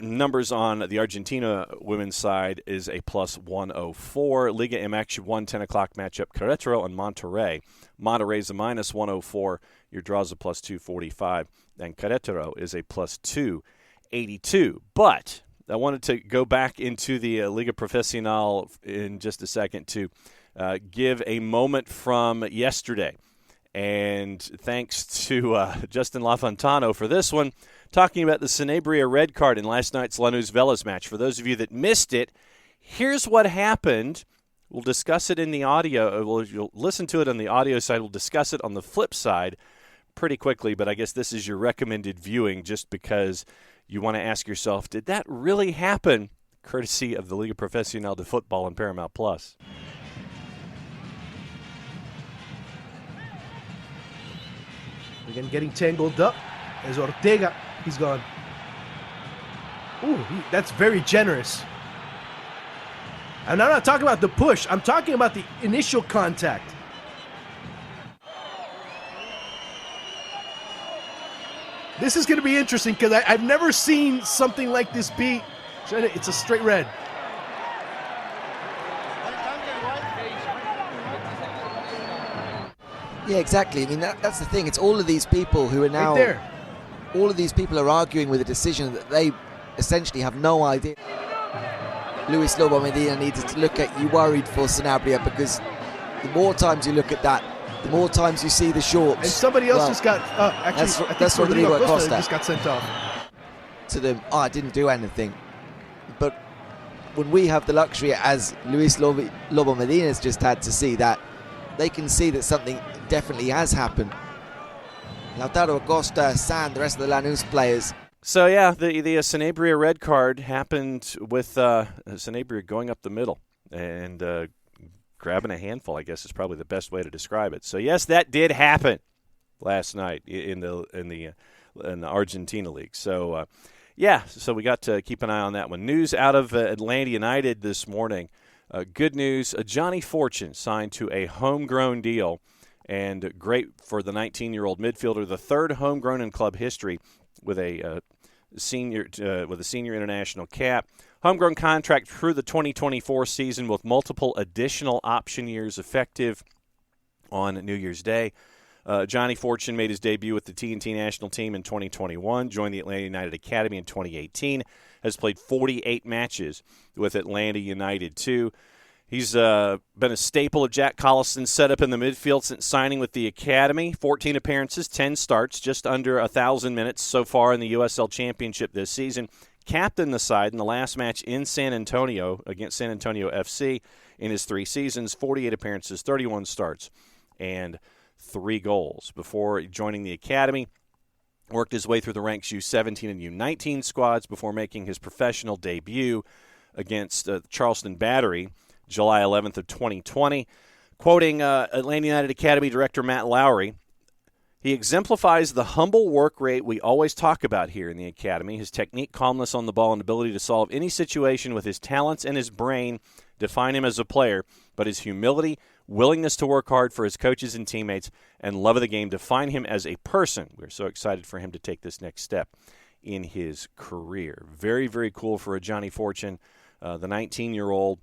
numbers on the Argentina women's side is a plus 104. Liga MX, 1:10 o'clock matchup, Querétaro and Monterrey. Monterrey's a minus 104. Your draw's a plus 245. And Querétaro is a plus 282. But I wanted to go back into the Liga Profesional in just a second to give a moment from yesterday. And thanks to Justin LaFontano for this one, talking about the Sanabria red card in last night's Lanús Vélez match. For those of you that missed it, here's what happened. We'll discuss it in the audio. You'll listen to it on the audio side. We'll discuss it on the flip side pretty quickly, but I guess this is your recommended viewing just because you want to ask yourself, did that really happen? Courtesy of the Liga Profesional de Football and Paramount Plus. Again, getting tangled up as Ortega. He's gone. Ooh, that's very generous. And I'm not talking about the push. I'm talking about the initial contact. This is going to be interesting because I've never seen something like this be. It's a straight red. Yeah, exactly. I mean, that's the thing. It's all of these people who are now... Right there. All of these people are arguing with a decision that they essentially have no idea. Luis Lobo Medina needed to look at, you worried for Sanabria, because the more times you look at that, the more times you see the shorts. And somebody else just got... that's Rodrigo Acosta just got sent off. To them, I didn't do anything. But when we have the luxury, as Luis Lobo Medina's just had to see that, they can see that something definitely has happened. Lautaro Acosta, San, the rest of the Lanús players. So, yeah, the Sanabria red card happened with Sanabria going up the middle and grabbing a handful, I guess is probably the best way to describe it. So, yes, that did happen last night in the Argentina League. So, so we got to keep an eye on that one. News out of Atlanta United this morning. Good news, Johnny Fortune signed to a homegrown deal, and great for the 19-year-old midfielder, the third homegrown in club history with a senior international cap. Homegrown contract through the 2024 season with multiple additional option years effective on New Year's Day. Johnny Fortune made his debut with the TNT national team in 2021, joined the Atlanta United Academy in 2018, has played 48 matches with Atlanta United too. He's been a staple of Jack Collison's setup in the midfield since signing with the Academy. 14 appearances, 10 starts, just under 1,000 minutes so far in the USL Championship this season. Captained the side in the last match in San Antonio against San Antonio FC in his 3 seasons, 48 appearances, 31 starts, and 3 goals. Before joining the Academy, worked his way through the ranks U17 and U19 squads before making his professional debut against Charleston Battery July 11th of 2020. Quoting Atlanta United Academy director Matt Lowry, he exemplifies the humble work rate we always talk about here in the Academy. His technique, calmness on the ball, and ability to solve any situation with his talents and his brain define him as a player, but his humility, willingness to work hard for his coaches and teammates, and love of the game define him as a person. We're so excited for him to take this next step in his career. Very, very cool for a Johnny Fortune. The 19-year-old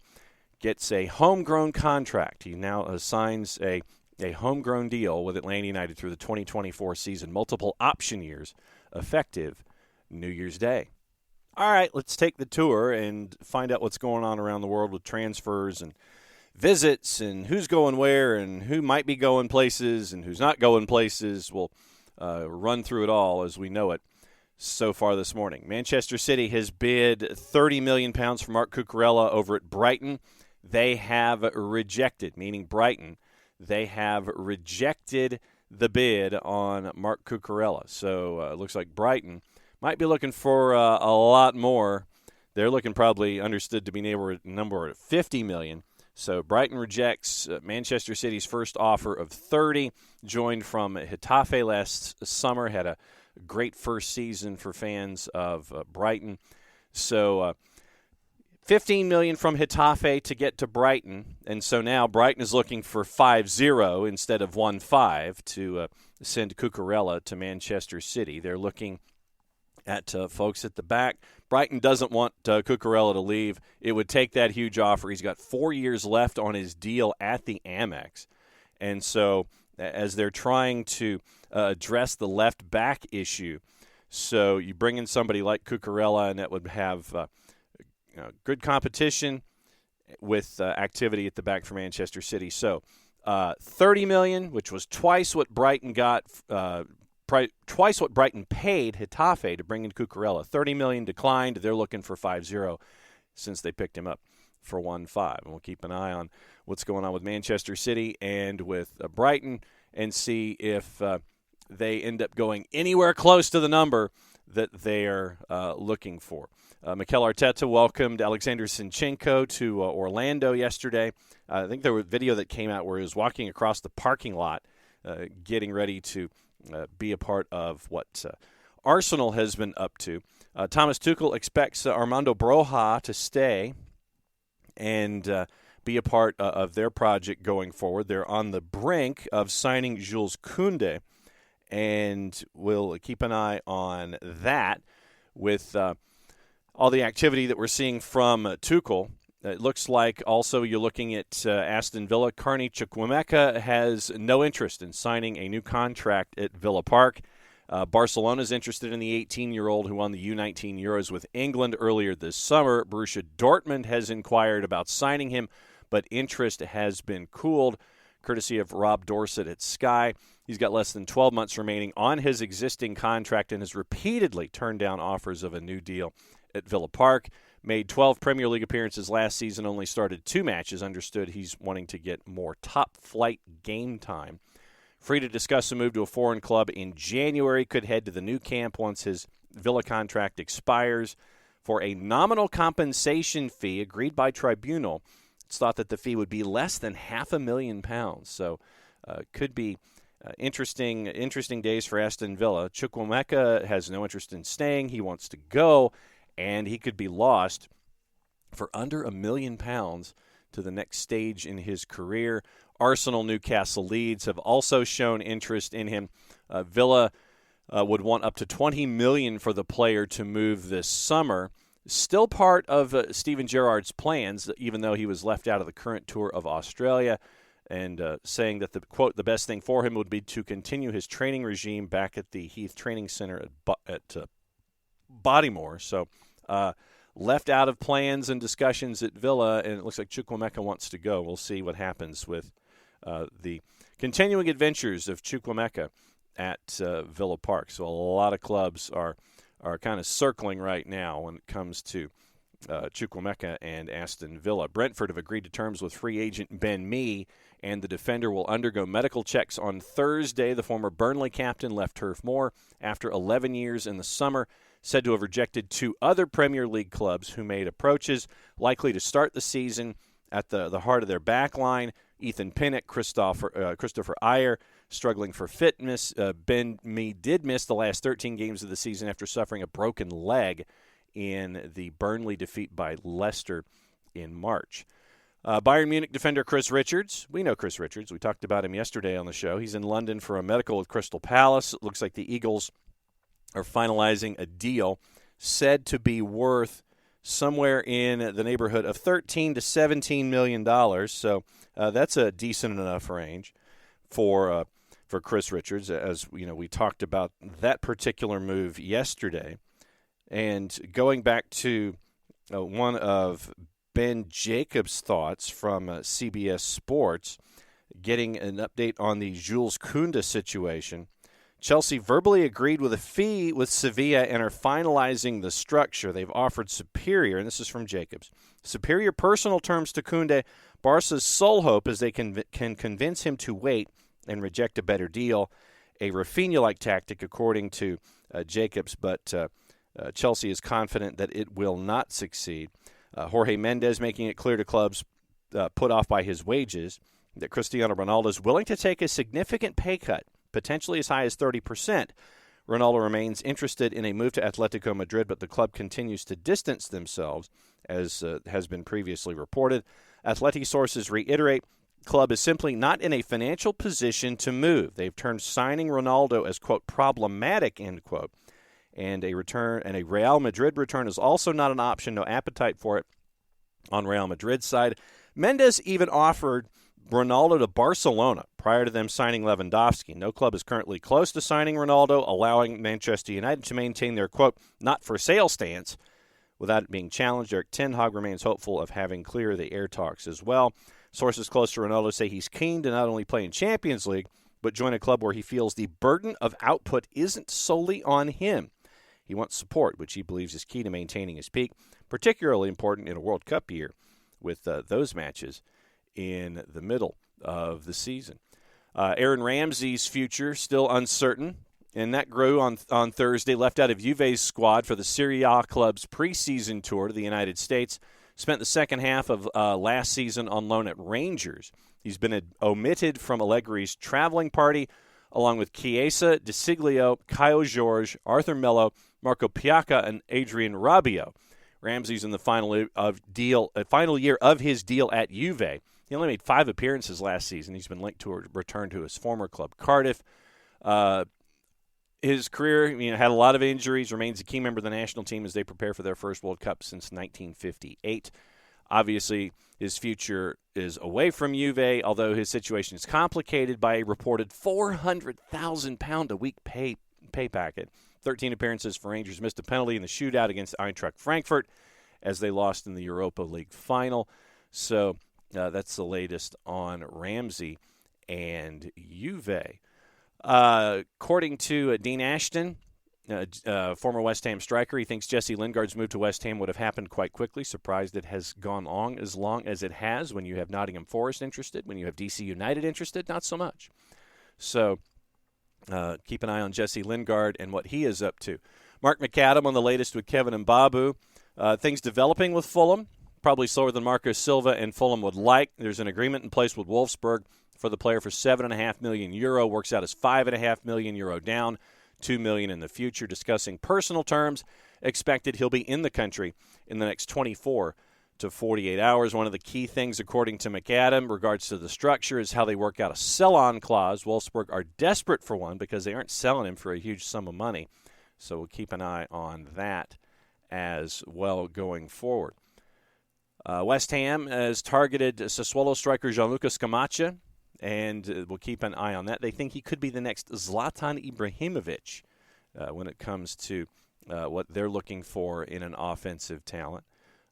gets a homegrown contract. He now signs a homegrown deal with Atlanta United through the 2024 season. Multiple option years effective New Year's Day. All right, let's take the tour and find out what's going on around the world with transfers and visits and who's going where and who might be going places and who's not going places. We'll run through it all as we know it so far this morning. Manchester City has bid £30 million for Marc Cucurella over at Brighton. They have rejected, meaning Brighton, they have rejected the bid on Marc Cucurella. So it looks like Brighton might be looking for a lot more. They're looking probably understood to be near a number of $50 million. So Brighton rejects Manchester City's first offer of 30, joined from Getafe last summer, had a great first season for fans of Brighton. So $15 million from Getafe to get to Brighton, and so now Brighton is looking for 5-0 instead of 1-5 to send Cucurella to Manchester City. They're looking at folks at the back. Brighton doesn't want Cucurella to leave. It would take that huge offer. He's got 4 years left on his deal at the Amex, and so as they're trying to address the left back issue, so you bring in somebody like Cucurella, and that would have good competition with activity at the back for Manchester City. So $30 million, which was twice what Brighton got, twice what Brighton paid Getafe to bring in Cucurella. $30 million declined. They're looking for 5-0 since they picked him up for 1-5. And we'll keep an eye on what's going on with Manchester City and with Brighton and see if they end up going anywhere close to the number that they're looking for. Mikel Arteta welcomed Alexander Zinchenko to Orlando yesterday. I think there was a video that came out where he was walking across the parking lot getting ready to be a part of what Arsenal has been up to. Thomas Tuchel expects Armando Broja to stay and be a part of their project going forward. They're on the brink of signing Jules Koundé, and we'll keep an eye on that with all the activity that we're seeing from Tuchel. It looks like also you're looking at Aston Villa. Carney Chukwuemeka has no interest in signing a new contract at Villa Park. Barcelona's interested in the 18-year-old who won the U19 Euros with England earlier this summer. Borussia Dortmund has inquired about signing him, but interest has been cooled, courtesy of Rob Dorsett at Sky. He's got less than 12 months remaining on his existing contract and has repeatedly turned down offers of a new deal at Villa Park. Made 12 Premier League appearances last season, only started 2 matches. Understood he's wanting to get more top-flight game time. Free to discuss a move to a foreign club in January. Could head to the new camp once his Villa contract expires. For a nominal compensation fee agreed by tribunal, it's thought that the fee would be less than £500,000. So could be interesting days for Aston Villa. Chukwuemeka has no interest in staying. He wants to go, and he could be lost for under £1 million to the next stage in his career. Arsenal, Newcastle, Leeds have also shown interest in him. Villa would want up to $20 million for the player to move this summer. Still part of Steven Gerrard's plans, even though he was left out of the current tour of Australia, and saying that, the best thing for him would be to continue his training regime back at the Heath Training Center at Bodymore. So left out of plans and discussions at Villa, and it looks like Chukwuemeka wants to go. We'll see what happens with the continuing adventures of Chukwuemeka at Villa Park. So a lot of clubs are kind of circling right now when it comes to Chukwuemeka and Aston Villa. Brentford have agreed to terms with free agent Ben Mee, and the defender will undergo medical checks on Thursday. The former Burnley captain left Turf Moor after 11 years in the summer, said to have rejected 2 other Premier League clubs who made approaches, likely to start the season at the heart of their back line. Ethan Pinnock, Christopher Ayer struggling for fitness. Ben Mee did miss the last 13 games of the season after suffering a broken leg in the Burnley defeat by Leicester in March. Bayern Munich defender Chris Richards. We know Chris Richards. We talked about him yesterday on the show. He's in London for a medical with Crystal Palace. It looks like the Eagles are finalizing a deal said to be worth somewhere in the neighborhood of $13 to $17 million. So that's a decent enough range for Chris Richards, as we talked about that particular move yesterday. And going back to one of Ben Jacobs' thoughts from CBS Sports, getting an update on the Jules Koundé situation. Chelsea verbally agreed with a fee with Sevilla and are finalizing the structure. They've offered superior, and this is from Jacobs, superior personal terms to Koundé. Barca's sole hope is they can convince him to wait and reject a better deal. A Rafinha-like tactic, according to Jacobs, but Chelsea is confident that it will not succeed. Jorge Mendes making it clear to clubs put off by his wages that Cristiano Ronaldo is willing to take a significant pay cut, potentially as high as 30%. Ronaldo remains interested in a move to Atletico Madrid, but the club continues to distance themselves, as has been previously reported. Atleti sources reiterate club is simply not in a financial position to move. They've turned signing Ronaldo as, quote, problematic, end quote. And a Real Madrid return is also not an option, no appetite for it on Real Madrid's side. Mendes even offered Ronaldo to Barcelona prior to them signing Lewandowski. No club is currently close to signing Ronaldo, allowing Manchester United to maintain their, quote, not for sale stance without it being challenged. Erik ten Hag remains hopeful of having clear the air talks as well. Sources close to Ronaldo say he's keen to not only play in Champions League, but join a club where he feels the burden of output isn't solely on him. He wants support, which he believes is key to maintaining his peak, particularly important in a World Cup year with those matches in the middle of the season. Aaron Ramsey's future still uncertain, and that grew on Thursday, left out of Juve's squad for the Serie A club's preseason tour to the United States. Spent the second half of last season on loan at Rangers. He's been omitted from Allegri's traveling party, along with Chiesa, De Siglio, Caio Jorge, Arthur Melo, Marco Piacca, and Adrian Rabiot. Ramsey's in the final year of his deal at Juve. He only made 5 appearances last season. He's been linked to a return to his former club, Cardiff. His career had a lot of injuries, remains a key member of the national team as they prepare for their first World Cup since 1958. Obviously, his future is away from Juve, although his situation is complicated by a reported £400,000 a week pay packet. 13 appearances for Rangers, missed a penalty in the shootout against Eintracht Frankfurt as they lost in the Europa League final. So that's the latest on Ramsey and Juve. According to Dean Ashton, former West Ham striker, he thinks Jesse Lingard's move to West Ham would have happened quite quickly. Surprised it has gone long as it has. When you have Nottingham Forest interested, when you have DC United interested, not so much. So keep an eye on Jesse Lingard and what he is up to. Mark McAdam on the latest with Kevin and Babu. Things developing with Fulham, probably slower than Marcos Silva and Fulham would like. There's an agreement in place with Wolfsburg for the player for €7.5 million. Works out as €5.5 million down, $2 million in the future. Discussing personal terms, expected he'll be in the country in the next 24 to 48 hours. One of the key things, according to McAdam, regards to the structure is how they work out a sell-on clause. Wolfsburg are desperate for one because they aren't selling him for a huge sum of money. So we'll keep an eye on that as well going forward. West Ham has targeted Sassuolo striker Gianluca Scamacca, and we'll keep an eye on that. They think he could be the next Zlatan Ibrahimovic when it comes to what they're looking for in an offensive talent.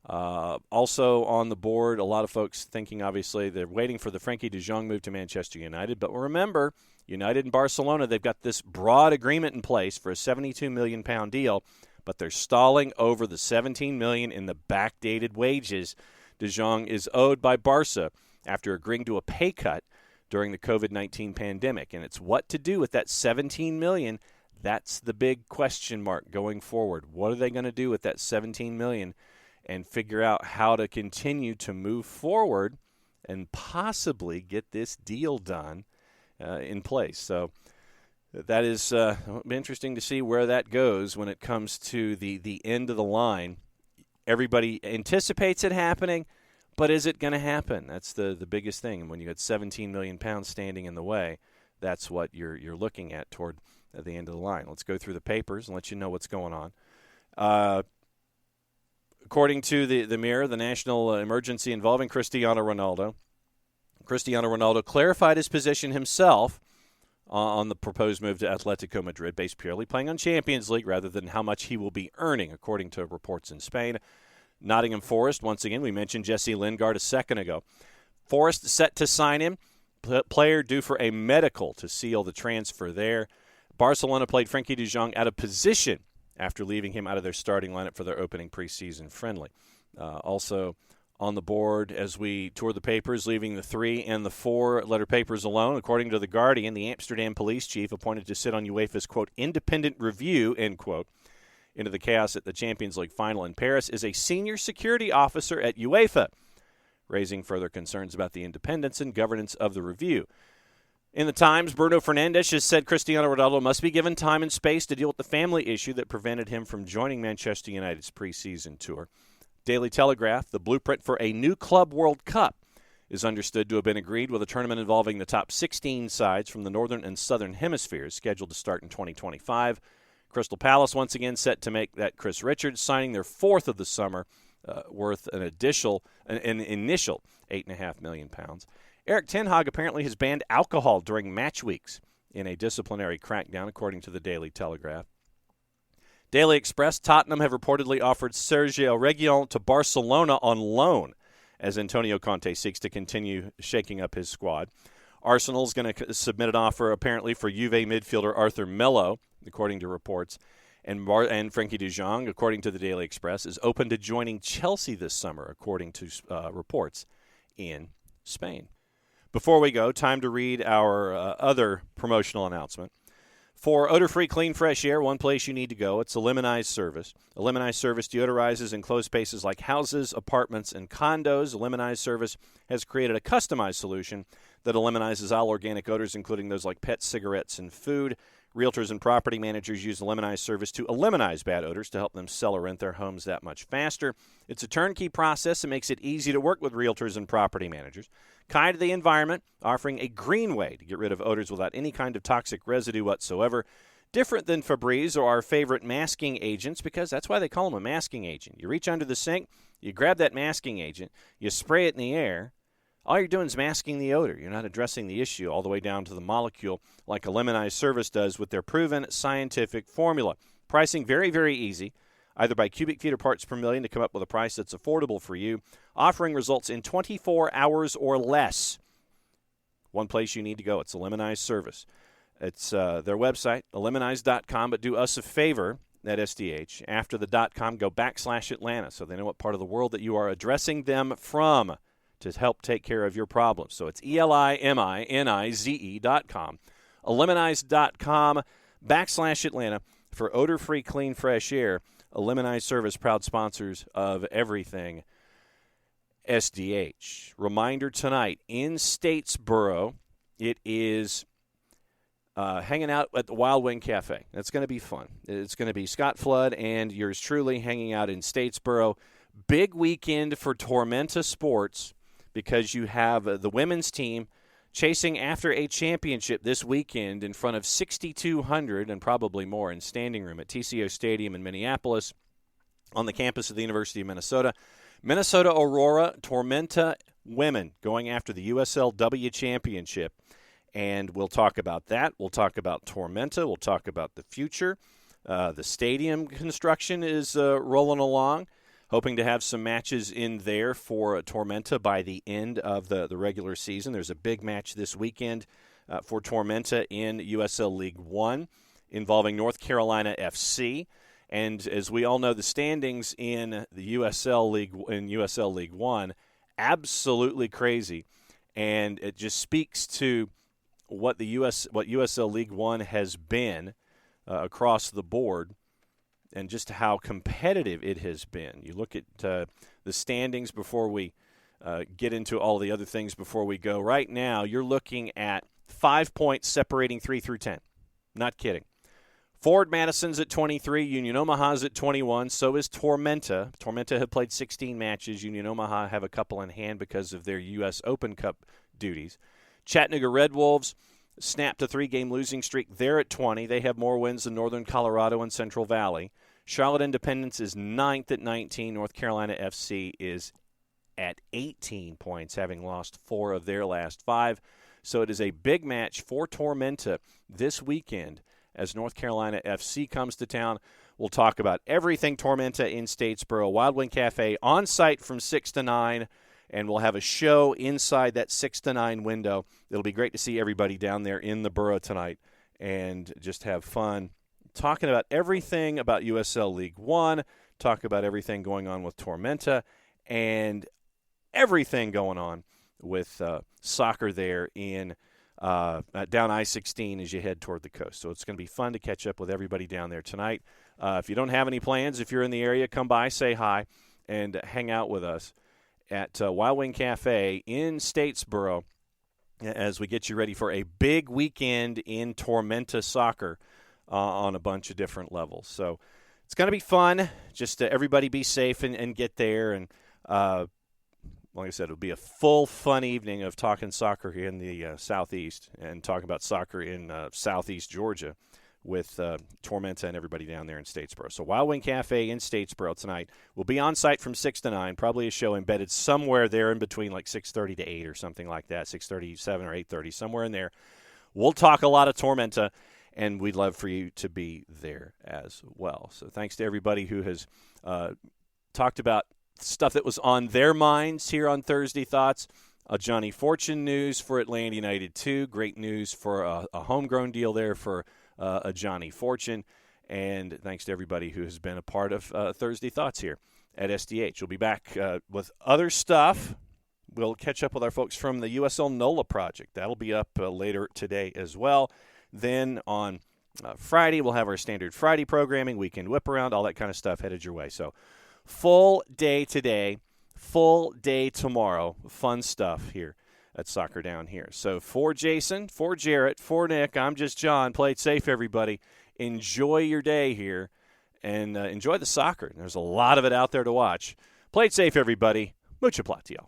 Also on the board, a lot of folks thinking, obviously, they're waiting for the Frankie de Jong move to Manchester United. But remember, United and Barcelona, they've got this broad agreement in place for a £72 million deal, but they're stalling over the $17 million in the backdated wages de Jong is owed by Barca after agreeing to a pay cut during the COVID-19 pandemic. And it's what to do with that $17 million. That's the big question mark going forward. What are they going to do with that $17 million and figure out how to continue to move forward and possibly get this deal done in place? So that is interesting to see where that goes when it comes to the end of the line. Everybody anticipates it happening, but is it going to happen? That's the biggest thing. And when you got £17 million standing in the way, that's what you're looking at toward the end of the line. Let's go through the papers and let you know what's going on. According to the Mirror, the national emergency involving Cristiano Ronaldo clarified his position himself on the proposed move to Atletico Madrid, based purely playing on Champions League rather than how much he will be earning, according to reports in Spain. Nottingham Forest, once again, we mentioned Jesse Lingard a second ago. Forest set to sign him. Player due for a medical to seal the transfer there. Barcelona played Frankie de Jong out of position after leaving him out of their starting lineup for their opening preseason friendly. Also on the board as we tour the papers, leaving the 3 and the 4-letter papers alone. According to The Guardian, the Amsterdam police chief appointed to sit on UEFA's, quote, independent review, end quote, into the chaos at the Champions League final in Paris is a senior security officer at UEFA, raising further concerns about the independence and governance of the review. In the Times, Bruno Fernandes has said Cristiano Ronaldo must be given time and space to deal with the family issue that prevented him from joining Manchester United's preseason tour. Daily Telegraph, the blueprint for a new Club World Cup is understood to have been agreed with a tournament involving the top 16 sides from the northern and southern hemispheres, scheduled to start in 2025. Crystal Palace once again set to make that Chris Richards signing, their 4th of the summer, worth an initial £8.5 million. Erik ten Hag apparently has banned alcohol during match weeks in a disciplinary crackdown, according to the Daily Telegraph. Daily Express, Tottenham have reportedly offered Sergio Regul to Barcelona on loan as Antonio Conte seeks to continue shaking up his squad. Arsenal's going to submit an offer, apparently, for Juve midfielder Arthur Melo, according to reports. And Frankie de Jong, according to the Daily Express, is open to joining Chelsea this summer, according to reports in Spain. Before we go, time to read our other promotional announcement. For odor-free, clean, fresh air, one place you need to go. It's a Lemonize service. A Lemonize service deodorizes enclosed spaces like houses, apartments, and condos. A Lemonize service has created a customized solution that eliminizes all organic odors, including those like pets, cigarettes, and food. Realtors and property managers use the Lemonize service to eliminate bad odors to help them sell or rent their homes that much faster. It's a turnkey process that makes it easy to work with realtors and property managers. Kind to the environment, offering a green way to get rid of odors without any kind of toxic residue whatsoever. Different than Febreze or our favorite masking agents, because that's why they call them a masking agent. You reach under the sink, you grab that masking agent, you spray it in the air. All you're doing is masking the odor. You're not addressing the issue all the way down to the molecule like a Lemonize service does with their proven scientific formula. Pricing very, very easy, either by cubic feet or parts per million to come up with a price that's affordable for you. Offering results in 24 hours or less. One place you need to go. It's a Lemonize service. It's their website, lemonize.com, but do us a favor at SDH. After the .com, go /Atlanta so they know what part of the world that you are addressing them from, to help take care of your problems. So it's ELIMINIZE.com. Lemonize.com /Atlanta for odor-free, clean, fresh air. A Lemonize service, proud sponsors of everything SDH. Reminder tonight, in Statesboro, it is hanging out at the Wild Wing Cafe. That's going to be fun. It's going to be Scott Flood and yours truly hanging out in Statesboro. Big weekend for Tormenta Sports, because you have the women's team chasing after a championship this weekend in front of 6,200 and probably more in standing room at TCO Stadium in Minneapolis on the campus of the University of Minnesota. Minnesota Aurora Tormenta women going after the USLW championship. And we'll talk about that. We'll talk about Tormenta. We'll talk about the future. The stadium construction is rolling along. Hoping to have some matches in there for Tormenta by the end of the regular season. There's a big match this weekend for Tormenta in USL League One involving North Carolina FC. And as we all know, the standings in the USL League One, absolutely crazy. And it just speaks to what USL League One has been across the board, and just how competitive it has been. You look at the standings before we get into all the other things before we go. Right now, you're looking at 5 points separating 3 through 10. Not kidding. Forward Madison's at 23. Union Omaha's at 21. So is Tormenta. Tormenta have played 16 matches. Union Omaha have a couple in hand because of their U.S. Open Cup duties. Chattanooga Red Wolves snapped a 3-game losing streak. They're at 20. They have more wins than Northern Colorado and Central Valley. Charlotte Independence is 9th at 19. North Carolina FC is at 18 points, having lost 4 of their last 5. So it is a big match for Tormenta this weekend as North Carolina FC comes to town. We'll talk about everything Tormenta in Statesboro. Wild Wing Cafe on site from 6 to 9. And we'll have a show inside that 6 to 9 window. It'll be great to see everybody down there in the borough tonight and just have fun talking about everything about USL League One, talk about everything going on with Tormenta, and everything going on with soccer there in down I-16 as you head toward the coast. So it's going to be fun to catch up with everybody down there tonight. If you don't have any plans, if you're in the area, come by, say hi, and hang out with us at Wild Wing Cafe in Statesboro as we get you ready for a big weekend in Tormenta soccer on a bunch of different levels. So it's going to be fun. Just everybody be safe and get there. And like I said, it'll be a full, fun evening of talking soccer here in the Southeast and talking about soccer in Southeast Georgia with Tormenta and everybody down there in Statesboro. So Wild Wing Cafe in Statesboro tonight. We'll be on site from 6 to 9, probably a show embedded somewhere there in between like 6:30 to 8 or something like that, 6:37 or 8:30, somewhere in there. We'll talk a lot of Tormenta, and we'd love for you to be there as well. So thanks to everybody who has talked about stuff that was on their minds here on Thursday Thoughts. Johnny Fortune news for Atlanta United 2. Great news for a homegrown deal there for a Johnny Fortune. And thanks to everybody who has been a part of Thursday Thoughts here at SDH. We'll be back with other stuff. We'll catch up with our folks from the USL NOLA project. That'll be up later today as well. Then on Friday, we'll have our standard Friday programming, weekend whip around, all that kind of stuff headed your way. So full day today. Full day tomorrow. Fun stuff here at Soccer Down Here. So for Jason, for Jarrett, for Nick, I'm just John. Play it safe, everybody. Enjoy your day here and enjoy the soccer. There's a lot of it out there to watch. Play it safe, everybody. Mucho platio.